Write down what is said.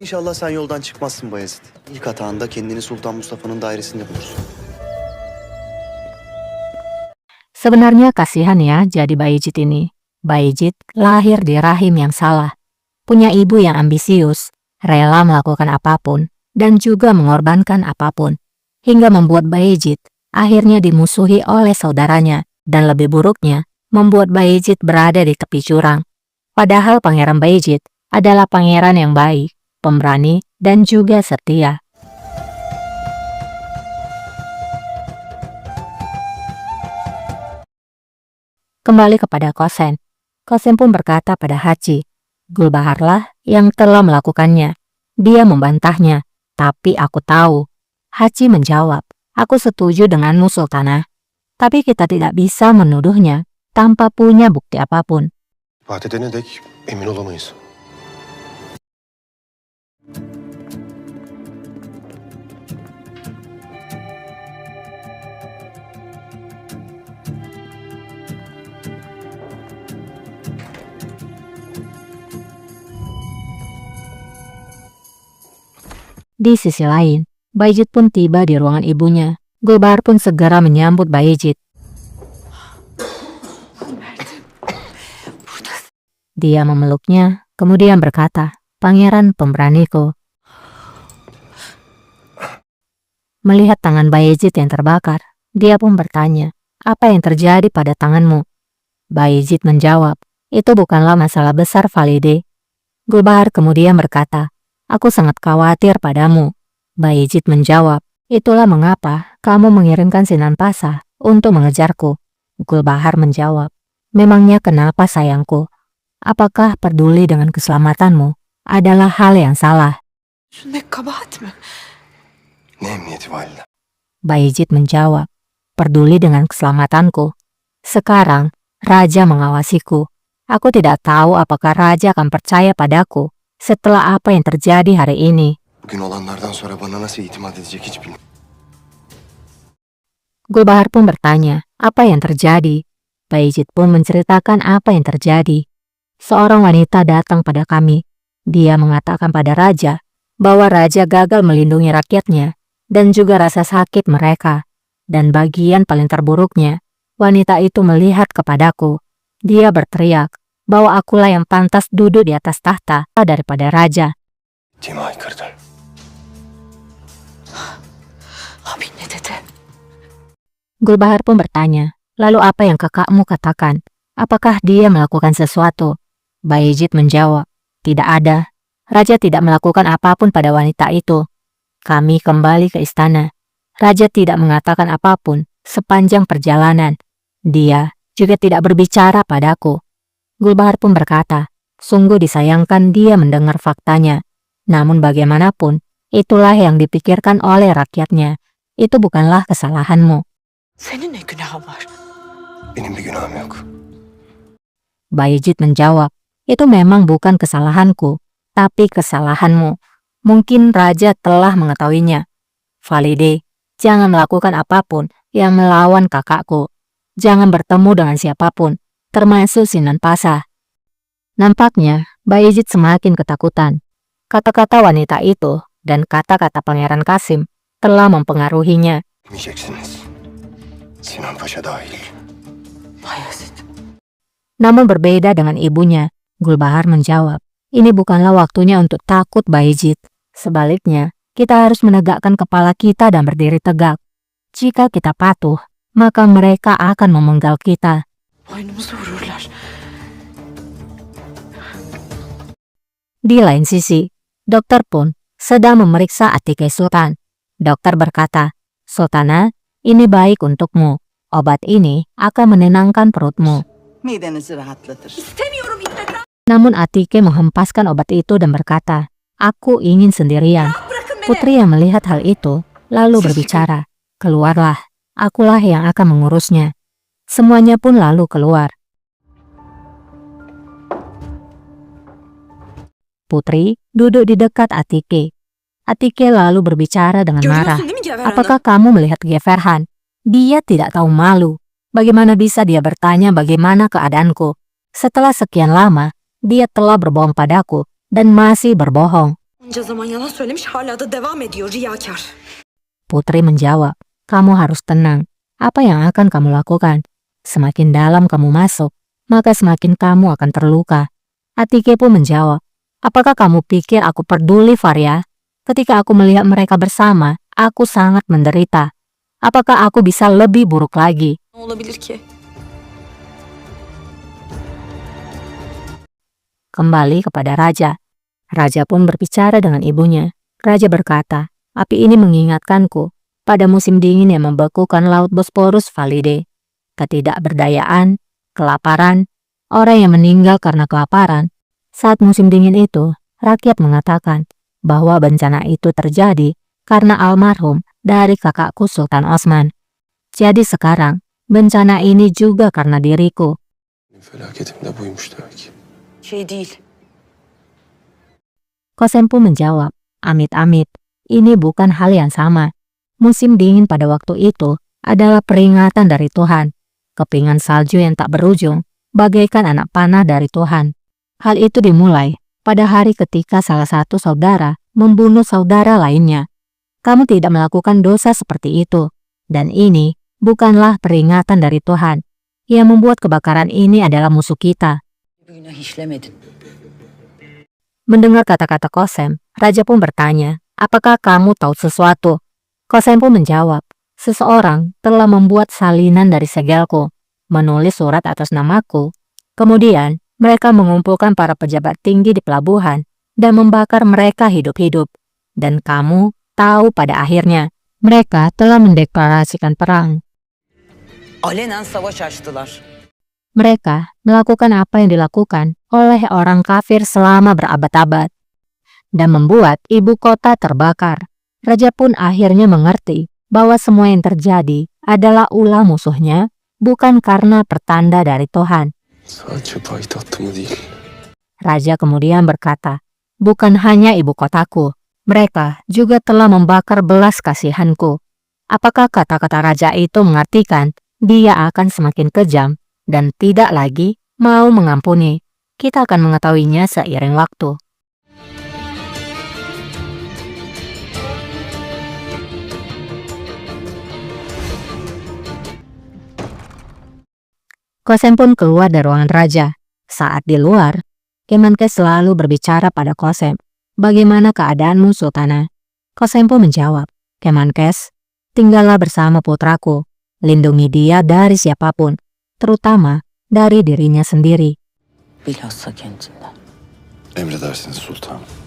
İnşallah sen yoldan çıkmazsın Bayezid. İlk hatanda kendini Sultan Mustafa'nın dairesinde bulursun. Sebenarnya kasihan ya jadi Bayezid ini. Bayezid lahir di rahim yang salah. Punya ibu yang ambisius, rela melakukan apapun, dan juga mengorbankan apapun. Hingga membuat Bayezid akhirnya dimusuhi oleh saudaranya, dan lebih buruknya, membuat Bayezid berada di tepi jurang. Padahal Pangeran Bayezid adalah pangeran yang baik, pemberani, dan juga setia. Kembali kepada Kosen. Kosen pun berkata pada Hachi, Gulbaharlah yang telah melakukannya. Dia membantahnya, tapi aku tahu. Hachi menjawab, aku setuju denganmu Sultanah. Tapi kita tidak bisa menuduhnya tanpa punya bukti apapun. İspat edene dek emin olamayız. Di sisi lain, Bayezid pun tiba di ruangan ibunya. Gulbahar pun segera menyambut Bayezid. Dia memeluknya, kemudian berkata, Pangeran pemberaniku. Melihat tangan Bayezid yang terbakar, dia pun bertanya, apa yang terjadi pada tanganmu? Bayezid menjawab, itu bukanlah masalah besar Valide. Gulbahar kemudian berkata, aku sangat khawatir padamu. Bayezid menjawab, itulah mengapa kamu mengirimkan Sinan Pasha untuk mengejarku. Gulbahar menjawab, memangnya kenapa sayangku? Apakah peduli dengan keselamatanmu adalah hal yang salah? Ne emniyeti valide? Bayezid menjawab, peduli dengan keselamatanku. Sekarang, Raja mengawasiku. Aku tidak tahu apakah Raja akan percaya padaku setelah apa yang terjadi hari ini. Bugün olanlardan sonra bana nasıl itimat edecek hiç bilmiyorum. Gulbahar pun bertanya, apa yang terjadi? Bayezid pun menceritakan apa yang terjadi. Seorang wanita datang pada kami. Dia mengatakan pada Raja bahwa Raja gagal melindungi rakyatnya dan juga rasa sakit mereka. Dan bagian paling terburuknya, wanita itu melihat kepadaku. Dia berteriak bahwa akulah yang pantas duduk di atas tahta daripada Raja. Kime aykırıdır? Abi ne dedi? Gulbahar pun bertanya, lalu apa yang kakakmu katakan? Apakah dia melakukan sesuatu? Bayezid menjawab, tidak ada. Raja tidak melakukan apapun pada wanita itu. Kami kembali ke istana. Raja tidak mengatakan apapun sepanjang perjalanan. Dia juga tidak berbicara padaku. Gulbahar pun berkata, sungguh disayangkan dia mendengar faktanya. Namun bagaimanapun, itulah yang dipikirkan oleh rakyatnya. Itu bukanlah kesalahanmu. Senin ne günahın var? Benim bir günahım yok. Bayezid menjawab, itu memang bukan kesalahanku, tapi kesalahanmu. Mungkin Raja telah mengetahuinya. Valide, jangan melakukan apapun yang melawan kakakku. Jangan bertemu dengan siapapun, termasuk Sinan Pasha. Nampaknya Bayezid semakin ketakutan. Kata-kata wanita itu dan kata-kata Pangeran Kasim telah mempengaruhinya. Bilmeyeceksiniz. Sinan Paşa dahil. Bayezid. Namun berbeda dengan ibunya, Gulbahar menjawab, ini bukanlah waktunya untuk takut Bayezid. Sebaliknya, kita harus menegakkan kepala kita dan berdiri tegak. Jika kita patuh, maka mereka akan memenggal kita. Boynumuzu vururlar. Di lain sisi, dokter pun sedang memeriksa Atike Sultan. Dokter berkata, Sultana, ini baik untukmu. Obat ini akan menenangkan perutmu. Midenizi rahatlatır. İstemiyorum İsmet. Namun Atike menghempaskan obat itu dan berkata, aku ingin sendirian. Bırakın beni. Putri yang melihat hal itu lalu berbicara, keluarlah, akulah yang akan mengurusnya. Semuanya pun lalu keluar. Putri duduk di dekat Atike. Atike lalu berbicara dengan marah. Görüyorsun değil mi Cevher Hanım? Apakah kamu melihat Geverhan? Dia tidak tahu malu. Bagaimana bisa dia bertanya bagaimana keadaanku? Setelah sekian lama, dia telah berbohong padaku dan masih berbohong. Bunca zaman yalan söylemiş hala da devam ediyor riyakar. Putri menjawab, kamu harus tenang. Apa yang akan kamu lakukan? Semakin dalam kamu masuk, maka semakin kamu akan terluka. Atike pun menjawab, apakah kamu pikir aku peduli, Faria? Ketika aku melihat mereka bersama, aku sangat menderita. Apakah aku bisa lebih buruk lagi? Ne olabilir ki? Kembali kepada Raja. Raja pun berbicara dengan ibunya. Raja berkata, api ini mengingatkanku pada musim dingin yang membekukan Laut Bosporus Valide. Ketidakberdayaan, kelaparan, orang yang meninggal karena kelaparan. Saat musim dingin itu, rakyat mengatakan bahwa bencana itu terjadi karena almarhum dari kakakku Sultan Osman. Jadi sekarang, bencana ini juga karena diriku. Felaketim de buymuş demek ki. Şey değil. Kosempu menjawab, amit-amit, ini bukan hal yang sama. Musim dingin pada waktu itu adalah peringatan dari Tuhan. Kepingan salju yang tak berujung, bagaikan anak panah dari Tuhan. Hal itu dimulai pada hari ketika salah satu saudara membunuh saudara lainnya. Kamu tidak melakukan dosa seperti itu. Dan ini bukanlah peringatan dari Tuhan. Yang membuat kebakaran ini adalah musuh kita. Bir günah işlemedin. Mendengar kata-kata Kosem, Raja pun bertanya, apakah kamu tahu sesuatu? Kosem pun menjawab, seseorang telah membuat salinan dari segelku, menulis surat atas namaku. Kemudian, mereka mengumpulkan para pejabat tinggi di pelabuhan dan membakar mereka hidup-hidup. Dan kamu tahu pada akhirnya, mereka telah mendeklarasikan perang. Alenen savaş açtılar. Mereka melakukan apa yang dilakukan oleh orang kafir selama berabad-abad dan membuat ibu kota terbakar. Raja pun akhirnya mengerti bahwa semua yang terjadi adalah ulah musuhnya, bukan karena pertanda dari Tuhan. Sadece payitahtımı değil. Raja kemudian berkata, bukan hanya ibu kotaku, mereka juga telah membakar belas kasihanku. Apakah kata-kata raja itu mengartikan dia akan semakin kejam dan tidak lagi mau mengampuni? Kita akan mengetahuinya seiring waktu. Kosem pun keluar dari ruangan raja. Saat di luar, Kemenkes selalu berbicara pada Kosem. Bagaimana keadaanmu, Sultana? Kosem pun menjawab, Kemenkes, tinggallah bersama putraku. Lindungi dia dari siapapun, terutama dari dirinya sendiri. Bilhassa kendinden. Emredersiniz sultanım.